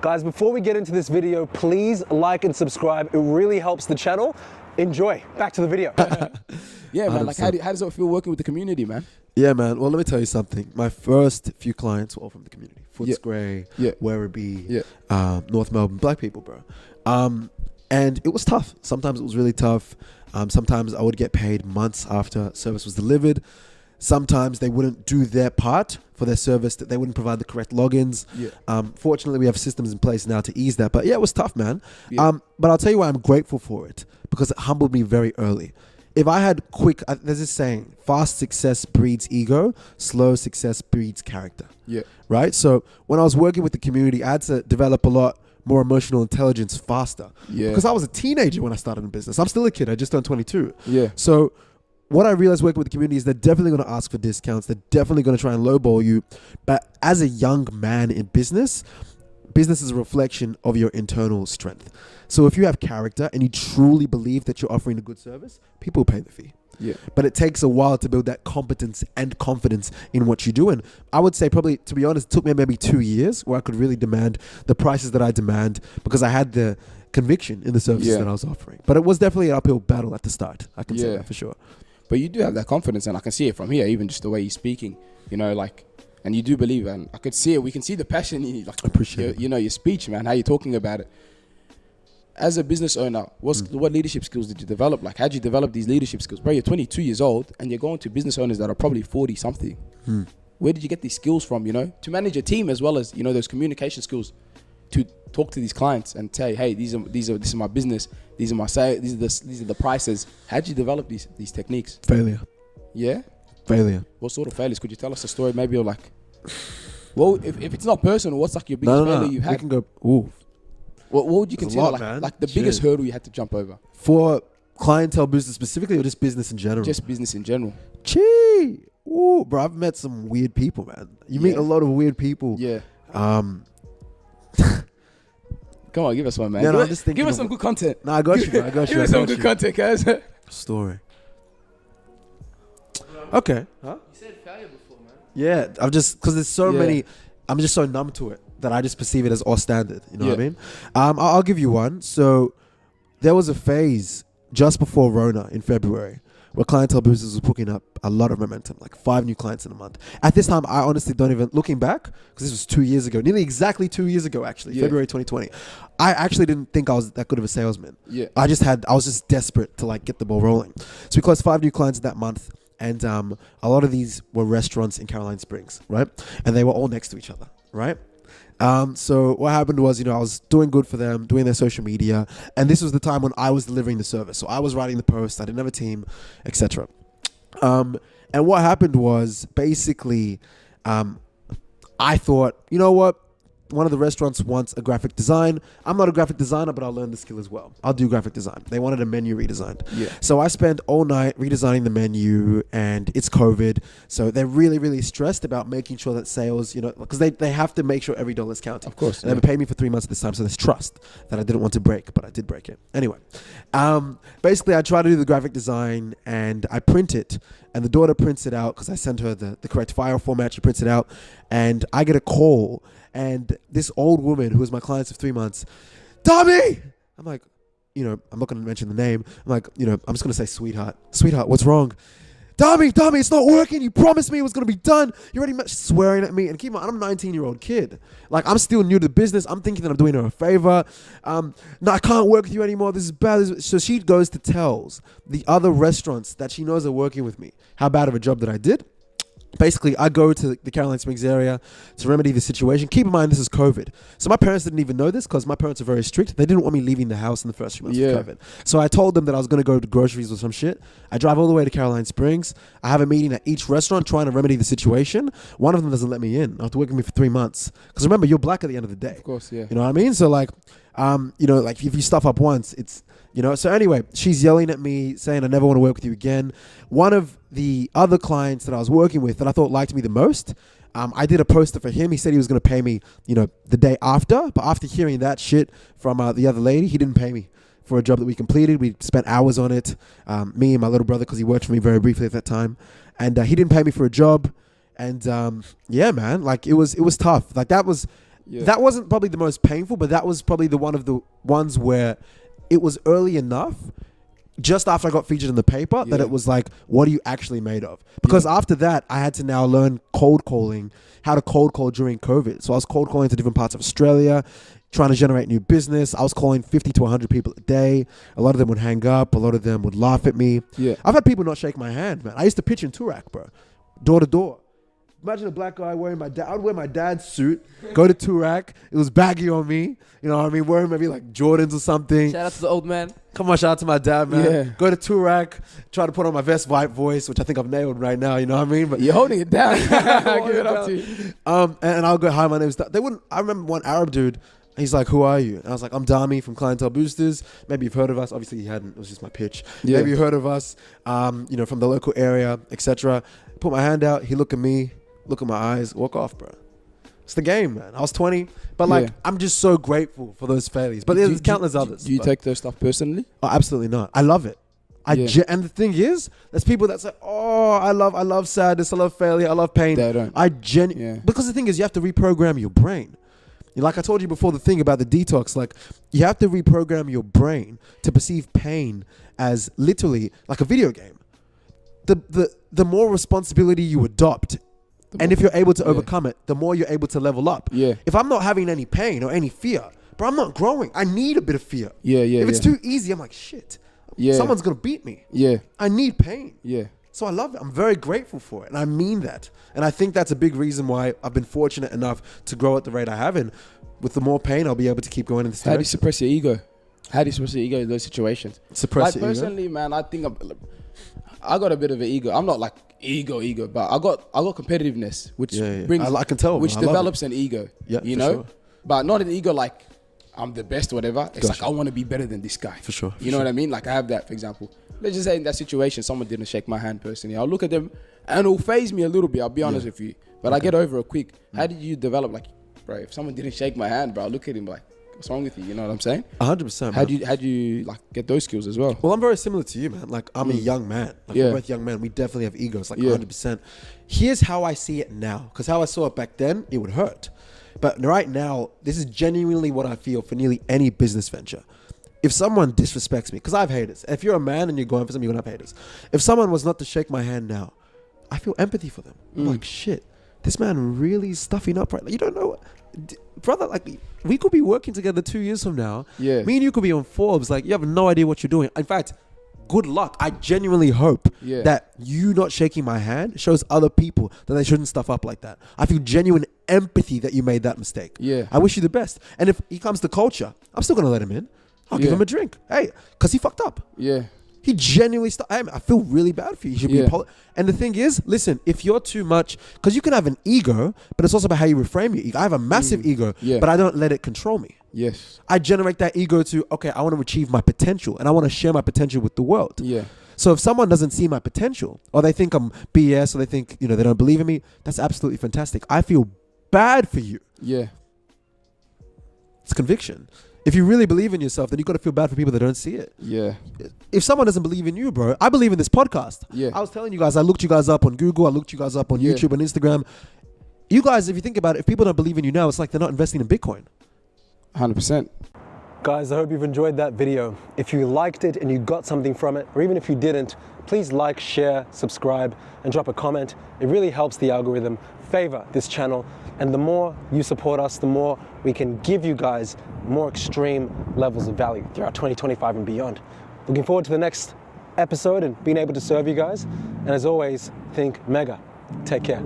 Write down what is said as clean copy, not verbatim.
Guys, before we get into this video, please like and subscribe. It really helps the channel. Enjoy. Back to the video. Yeah, man. Like, how does it feel working with the community, man? Yeah, man. Well, let me tell you something. My first few clients were all from the community. Footscray, Werribee, North Melbourne, black people, bro. And it was tough. Sometimes it was really tough. Sometimes I would get paid months after service was delivered. Sometimes they wouldn't do their part for their service, that they wouldn't provide the correct logins. Fortunately, we have systems in place now to ease that. But yeah, it was tough, man. But I'll tell you why I'm grateful for it, because it humbled me very early. If I had there's this saying, fast success breeds ego, slow success breeds character. Right? So when I was working with the community, I had to develop a lot more emotional intelligence faster. Because I was a teenager when I started in business. I'm still a kid. I just turned 22. So what I realized working with the community is they're definitely going to ask for discounts. They're definitely going to try and lowball you. But as a young man in business is a reflection of your internal strength. So if you have character and you truly believe that you're offering a good service, people will pay the fee. But it takes a while to build that competence and confidence in what you do. And I would say probably, to be honest, it took me maybe 2 years where I could really demand the prices that I demand, because I had the conviction in the services that I was offering. But it was definitely an uphill battle at the start. I can say that for sure. But you do have that confidence, and I can see it from here, even just the way you're speaking, you know, like, and you do believe, and I could see it. We can see the passion in you, like, I appreciate it. You know, your speech, man, how you're talking about it. As a business owner, what leadership skills did you develop? Like, how did you develop these leadership skills? Bro, you're 22 years old, and you're going to business owners that are probably 40-something. Where did you get these skills from, you know, to manage a team, as well as, you know, those communication skills to talk to these clients and say, hey, this is my business, these are my sales, these are the prices. How did you develop these techniques? Failure. Yeah? Failure. What sort of failures? Could you tell us a story, maybe, or like, well, if it's not personal, what's like your biggest failure you've had? We can go, ooh. What would you consider like the biggest Shit. hurdle you had to jump over? For clientele business specifically, or just business in general? Just business in general. Gee. Ooh, bro, I've met some weird people, man. You meet a lot of weird people. Come on, give us one, man. Yeah, no, I'm just thinking give us some good content. No, I got you, bro. I got you. Give us some good content, guys. Story. Okay. Huh? You said failure before, man. Yeah, I'm just, because there's so many, I'm just so numb to it that I just perceive it as all standard. You know what I mean? I'll give you one. So there was a phase just before Rona in February where clientele boosters was putting up a lot of momentum, like 5 new clients in a month. At this time, I honestly don't even, looking back, because this was 2 years ago, nearly exactly 2 years ago, actually, February 2020. I actually didn't think I was that good of a salesman. I was just desperate to like get the ball rolling. So we closed 5 new clients that month. And a lot of these were restaurants in Caroline Springs, right? And they were all next to each other, right? So what happened was, you know, I was doing good for them, doing their social media. And this was the time when I was delivering the service. So I was writing the posts. I didn't have a team, etc. And what happened was basically I thought, you know what? One of the restaurants wants a graphic design. I'm not a graphic designer, but I'll learn the skill as well. I'll do graphic design. They wanted a menu redesigned. So I spent all night redesigning the menu, and it's COVID. So they're really, really stressed about making sure that sales, you know, because they have to make sure every dollar is counted. Of course. And they've been paying me for 3 months at this time. So there's trust that I didn't want to break, but I did break it. Anyway, basically I try to do the graphic design and I print it. And the daughter prints it out because I sent her the correct file format. She prints it out. And I get a call. And this old woman who was my client for 3 months, Tommy! I'm like, you know, I'm not going to mention the name. I'm like, you know, I'm just going to say, sweetheart, what's wrong? Tommy, it's not working. You promised me it was going to be done. You're already swearing at me. And keep in mind, I'm a 19-year-old kid. Like, I'm still new to the business. I'm thinking that I'm doing her a favor. No, I can't work with you anymore. This is bad. So she goes to tells the other restaurants that she knows are working with me how bad of a job that I did. Basically, I go to the Caroline Springs area to remedy the situation. Keep in mind, this is COVID. So my parents didn't even know this because my parents are very strict. They didn't want me leaving the house in the first few months of COVID. So I told them that I was going to go to groceries or some shit. I drive all the way to Caroline Springs. I have a meeting at each restaurant trying to remedy the situation. One of them doesn't let me in after working with me for 3 months. Because remember, you're black at the end of the day. Of course, yeah. You know what I mean? So like, you know, like if you stuff up once, it's, you know, so anyway, she's yelling at me saying, I never want to work with you again. One of the other clients that I was working with that I thought liked me the most, I did a poster for him. He said he was going to pay me, you know, the day after. But after hearing that shit from the other lady, he didn't pay me for a job that we completed. We spent hours on it, me and my little brother, because he worked for me very briefly at that time. And he didn't pay me for a job. And yeah, man, like it was tough. Like that was that wasn't probably the most painful, but that was probably one of the ones where it was early enough, just after I got featured in the paper, that it was like, what are you actually made of? Because after that, I had to now learn cold calling, how to cold call during COVID. So I was cold calling to different parts of Australia, trying to generate new business. I was calling 50 to 100 people a day. A lot of them would hang up. A lot of them would laugh at me. Yeah. I've had people not shake my hand, man. I used to pitch in Turak, bro. Door to door. Imagine a black guy wearing I would wear my dad's suit, go to Turak. It was baggy on me. You know what I mean? Wearing maybe like Jordans or something. Shout out to the old man. Come on, shout out to my dad, man. Yeah. Go to Turak, try to put on my best white voice, which I think I've nailed right now. You know what I mean? But you're holding it down. Give it up to you. And I'll go, hi, my name's. They wouldn't. I remember one Arab dude. He's like, who are you? And I was like, I'm Dami from Clientele Boosters. Maybe you've heard of us. Obviously, he hadn't. It was just my pitch. Yeah. Maybe you heard of us. You know, from the local area, etc. Put my hand out. He looked at me. Look at my eyes, walk off, bro. It's the game, man. I was 20, but like, I'm just so grateful for those failures. But there's countless others. Do you take those stuff personally? Oh, absolutely not. I love it. And the thing is, there's people that say, oh, I love sadness, I love failure, I love pain. They don't. Because the thing is, you have to reprogram your brain. Like I told you before, the thing about the detox, like you have to reprogram your brain to perceive pain as literally like a video game. The more responsibility you adopt, and if you're able to overcome it, the more you're able to level up. Yeah. If I'm not having any pain or any fear, but I'm not growing, I need a bit of fear. If it's too easy, I'm like, shit. Someone's going to beat me. I need pain. So I love it. I'm very grateful for it. And I mean that. And I think that's a big reason why I've been fortunate enough to grow at the rate I have. And with the more pain, I'll be able to keep going in this direction. How do you suppress your ego? How do you suppress your ego in those situations? Suppress your ego? Personally, man, I think I got a bit of an ego. I'm not like ego, but I got competitiveness, which brings, I can tell, which develops an ego. You know, sure. But not an ego like I'm the best or whatever. It's like I want to be better than this guy. For sure. You know what I mean? Like I have that, for example. Let's just say in that situation, someone didn't shake my hand personally. I'll look at them and it'll phase me a little bit. I'll be honest with you, but I get over it quick. How did you develop? Like, bro, if someone didn't shake my hand, bro, I'll look at him like, what's wrong with you? You know what I'm saying? 100%. How do you like get those skills as well? Well, I'm very similar to you, man. Like I'm a young man. Like we're both young men. We definitely have egos, like 100%. Here's how I see it now, because how I saw it back then, it would hurt. But right now, this is genuinely what I feel for nearly any business venture. If someone disrespects me, because I have haters. If you're a man and you're going for something, you're going to have haters. If someone was not to shake my hand now, I feel empathy for them. I'm like, shit, this man really is stuffing up right now. You don't know, brother, like we could be working together 2 years from now. Yeah. Me and you could be on Forbes. Like you have no idea what you're doing. In fact, good luck. I genuinely hope that you not shaking my hand shows other people that they shouldn't stuff up like that. I feel genuine empathy that you made that mistake. Yeah. I wish you the best. And if he comes to culture, I'm still going to let him in. I'll give him a drink. Hey, because he fucked up. Yeah. He genuinely I feel really bad for you. You should be and the thing is, listen, if you're too much, because you can have an ego, but it's also about how you reframe your ego. I have a massive ego, but I don't let it control me. Yes. I generate that ego to, okay, I want to achieve my potential and I want to share my potential with the world. Yeah. So if someone doesn't see my potential or they think I'm BS or they think, they don't believe in me, that's absolutely fantastic. I feel bad for you. Yeah. It's conviction. If you really believe in yourself, then you got to feel bad for people that don't see it. Yeah. If someone doesn't believe in you, bro, I believe in this podcast. Yeah. I was telling you guys, I looked you guys up on Google. I looked you guys up on YouTube and Instagram. You guys, if you think about it, if people don't believe in you now, it's like they're not investing in Bitcoin. 100%. Guys, I hope you've enjoyed that video. If you liked it and you got something from it, or even if you didn't, please like, share, subscribe, and drop a comment. It really helps the algorithm favor this channel. And the more you support us, the more we can give you guys more extreme levels of value throughout 2025 and beyond. Looking forward to the next episode and being able to serve you guys. And as always, think mega. Take care.